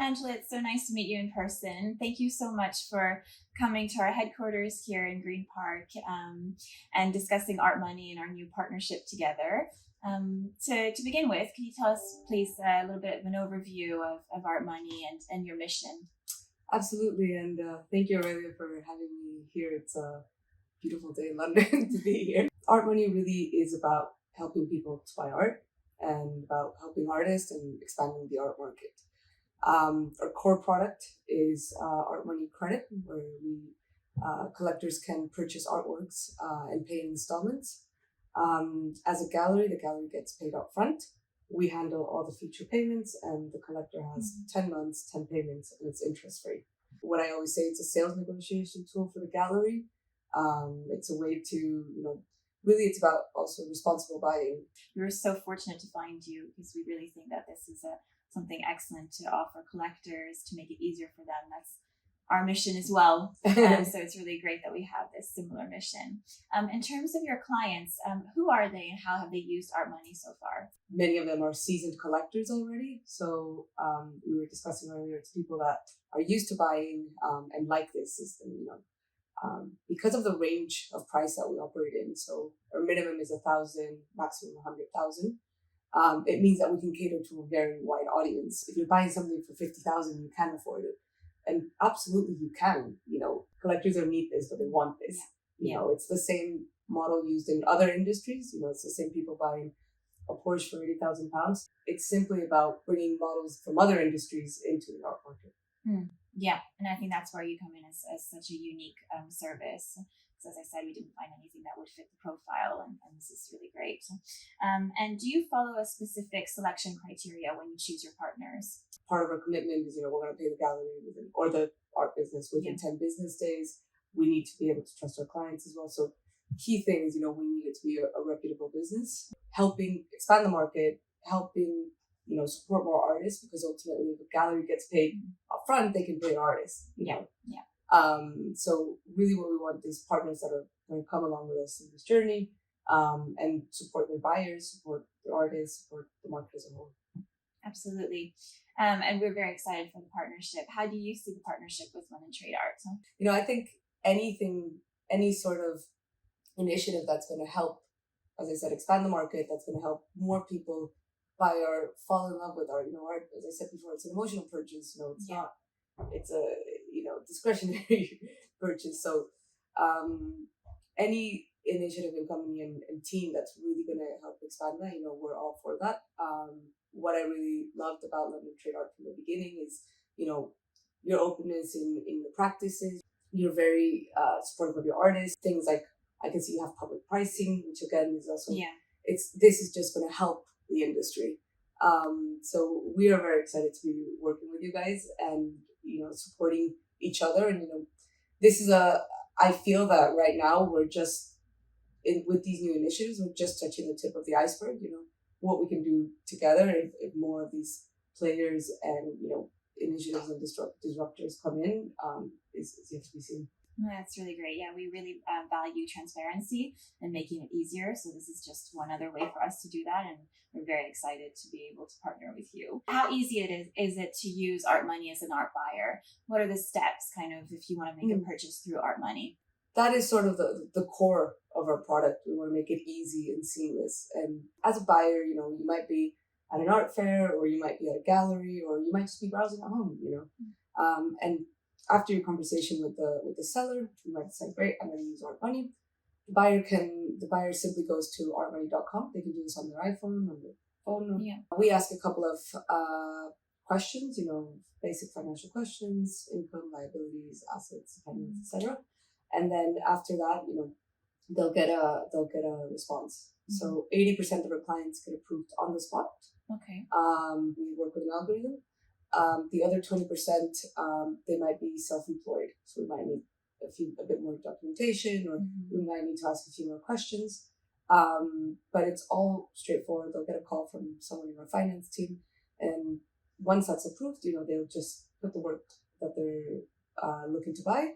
Angela, it's so nice to meet you in person. Thank you so much for coming to our headquarters here in Green Park and discussing Art Money and our new partnership together. To begin with, can you tell us, please, a little bit of an overview of Art Money and your mission? Absolutely, and thank you, Aurelia, for having me here. It's a beautiful day in London to be here. Art Money really is about helping people to buy art and about helping artists and expanding the art market. Our core product is Art Money Credit, where collectors can purchase artworks and pay in installments. As a gallery, the gallery gets paid up front. We handle all the future payments, and the collector has 10 months, 10 payments, and it's interest free. What I always say, it's a sales negotiation tool for the gallery. It's a way to, really it's about also responsible buying. We were so fortunate to find you because we really think that this is something excellent to offer collectors to make it easier for them. That's our mission as well. So it's really great that we have this similar mission. In terms of your clients, who are they and how have they used Art Money so far? Many of them are seasoned collectors already. So we were discussing earlier, it's people that are used to buying and like this system, because of the range of price that we operate in. So our minimum is 1,000, maximum 100,000. It means that we can cater to a very wide audience. If you're buying something for 50,000, you can afford it. And absolutely you can, collectors don't need this, but they want this. It's the same model used in other industries. It's the same people buying a Porsche for £80,000. It's simply about bringing models from other industries into the art market. Yeah, and I think that's where you come in as such a unique service. So as I said, we didn't find anything that would fit the profile, and this is really great. And do you follow a specific selection criteria when you choose your partners? Part of our commitment is, we're going to pay the gallery or the art business within 10 business days. We need to be able to trust our clients as well. So key things, we need it to be a reputable business, helping expand the market, helping, support more artists, because ultimately if a gallery gets paid up front, they can pay an artist. So really what we want is partners that are going to come along with us in this journey and support their buyers, support the artists, support the market as a whole. Absolutely. And we're very excited for the partnership. How do you see the partnership with London Trade Arts? I think any sort of initiative that's going to help, as I said, expand the market, that's going to help more people buy art, fall in love with art. Art, as I said before, it's an emotional purchase. It's a discretionary purchase. So any initiative and company and team that's really going to help expand that, we're all for that. What I really loved about London Trade Art from the beginning is, your openness in the practices. You're very supportive of your artists. Things like, I can see you have public pricing, which again is also, this is just going to help the industry. So we are very excited to be working with you guys and, supporting each other. And, this is I feel that right now we're just, with these new initiatives, we're just touching the tip of the iceberg, what we can do together if more of these players and, initiatives and disruptors come in is yet to be seen. That's really great. Yeah, we really value transparency and making it easier. So this is just one other way for us to do that. And we're very excited to be able to partner with you. How easy is it to use Art Money as an art buyer? What are the steps kind of if you want to make a purchase through Art Money? That is sort of the core of our product. We want to make it easy and seamless. And as a buyer, you might be at an art fair, or you might be at a gallery, or you might just be browsing at home, and after your conversation with the seller, you might say, great, I'm going to use Art Money. The buyer simply goes to artmoney.com. They can do this on their iPhone, on their phone. Yeah. We ask a couple of questions, basic financial questions, income, liabilities, assets, dependents, etc. And then after that, they'll get a response. So 80% of our clients get approved on the spot. Okay. We work with an algorithm. The other 20%, they might be self-employed. So we might need a bit more documentation, or we might need to ask a few more questions. But it's all straightforward. They'll get a call from someone in our finance team. And once that's approved, they'll just put the work that they're looking to buy.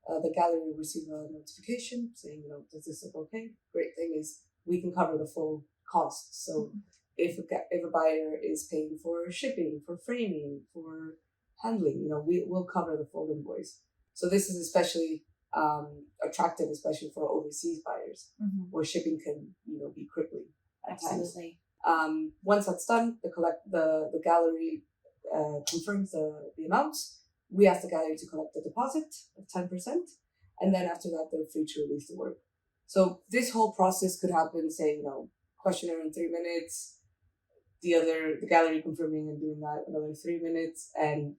The gallery will receive a notification saying, does this look okay? Great thing is we can cover the full cost. So if a buyer is paying for shipping, for framing, for handling. We'll cover the full invoice. So this is especially attractive, especially for overseas buyers, where shipping can be crippling at times. Absolutely. Once that's done, the gallery confirms the amounts. We ask the gallery to collect a deposit of 10%, and then after that, they're free to release the work. So this whole process could happen, say, questionnaire in 3 minutes, the gallery confirming and doing that another 3 minutes, and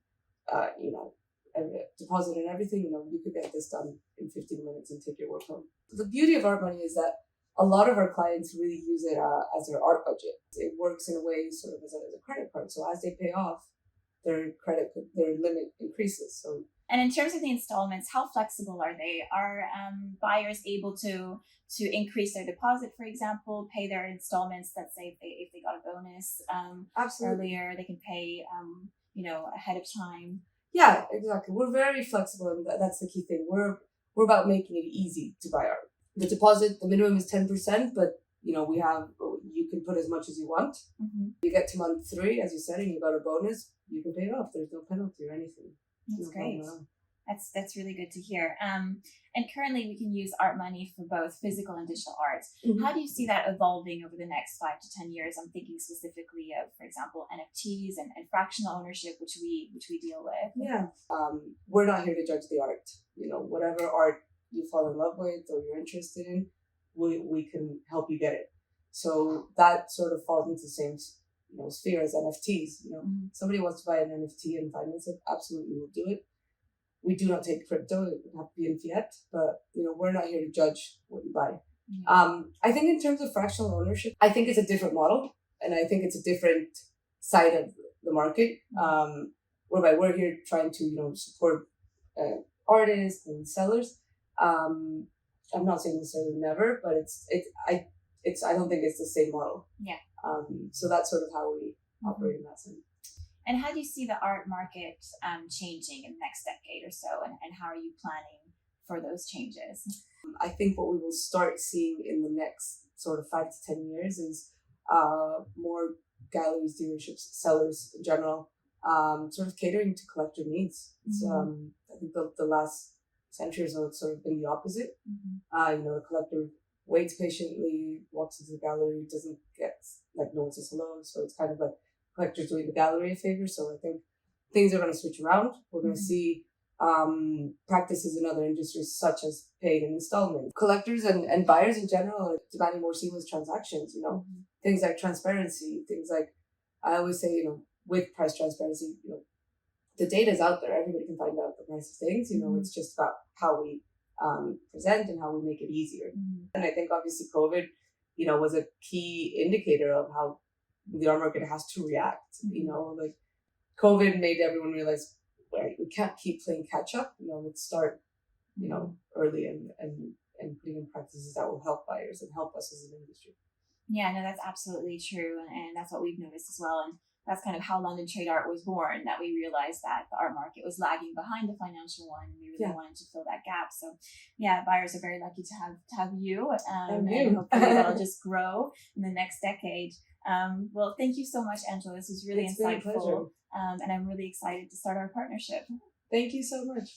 deposit and everything. You could get this done in 15 minutes and take your work home. The beauty of art money is that a lot of our clients really use it as their art budget. It works in a way sort of as a credit card. So as they pay off, their limit increases. So. And in terms of the installments, how flexible are they? Are buyers able to increase their deposit, for example, pay their installments? Let's say if they got a bonus earlier, they can pay ahead of time. Yeah, exactly. We're very flexible, and that's the key thing. We're about making it easy to buy art. The deposit, the minimum is 10%, but you can put as much as you want. You get to month 3, as you said, and you got a bonus, you can pay it off. There's no penalty or anything. That's great. That's really good to hear. And currently we can use art money for both physical and digital art. How do you see that evolving over the next 5 to 10 years? I'm thinking specifically of, for example, NFTs and fractional ownership, which we deal with. Yeah. We're not here to judge the art. Whatever art you fall in love with or you're interested in, we can help you get it. So that sort of falls into the same sphere as NFTs. Somebody wants to buy an NFT and finance it, absolutely we'll do it. We do not take crypto; it would have to be in fiat. But we're not here to judge what you buy. I think in terms of fractional ownership, I think it's a different model, and I think it's a different side of the market. Whereby we're here trying to support artists and sellers. I'm not saying necessarily never, but I don't think it's the same model. Yeah. So that's sort of how we operate in that sense. And how do you see the art market changing in the next decade or so? And how are you planning for those changes? I think what we will start seeing in the next sort of 5 to 10 years is more galleries, dealerships, sellers in general, sort of catering to collector needs. It's, I think the last century or so, it's sort of been the opposite. The collector waits patiently, walks into the gallery, doesn't get, no one says hello. So it's kind of like collectors doing the gallery a favor. So I think things are going to switch around. We're going to see practices in other industries, such as paid in installments. Collectors and buyers in general are demanding more seamless transactions, things like transparency, things like, I always say, with price transparency, the data is out there. Everybody can find out the price of things. It's just about how we present and how we make it easier. And I think obviously COVID, was a key indicator of how the art market has to react. Like COVID made everyone realize, we can't keep playing catch up. Let's start, early and putting in practices that will help buyers and help us as an industry. Yeah, no, that's absolutely true. And that's what we've noticed as well. And that's kind of how London Trade Art was born, that we realized that the art market was lagging behind the financial one. We really wanted to fill that gap. So yeah, buyers are very lucky to have you. And hopefully that'll just grow in the next decade. Well, thank you so much, Angela. This was really insightful. And I'm really excited to start our partnership. Thank you so much.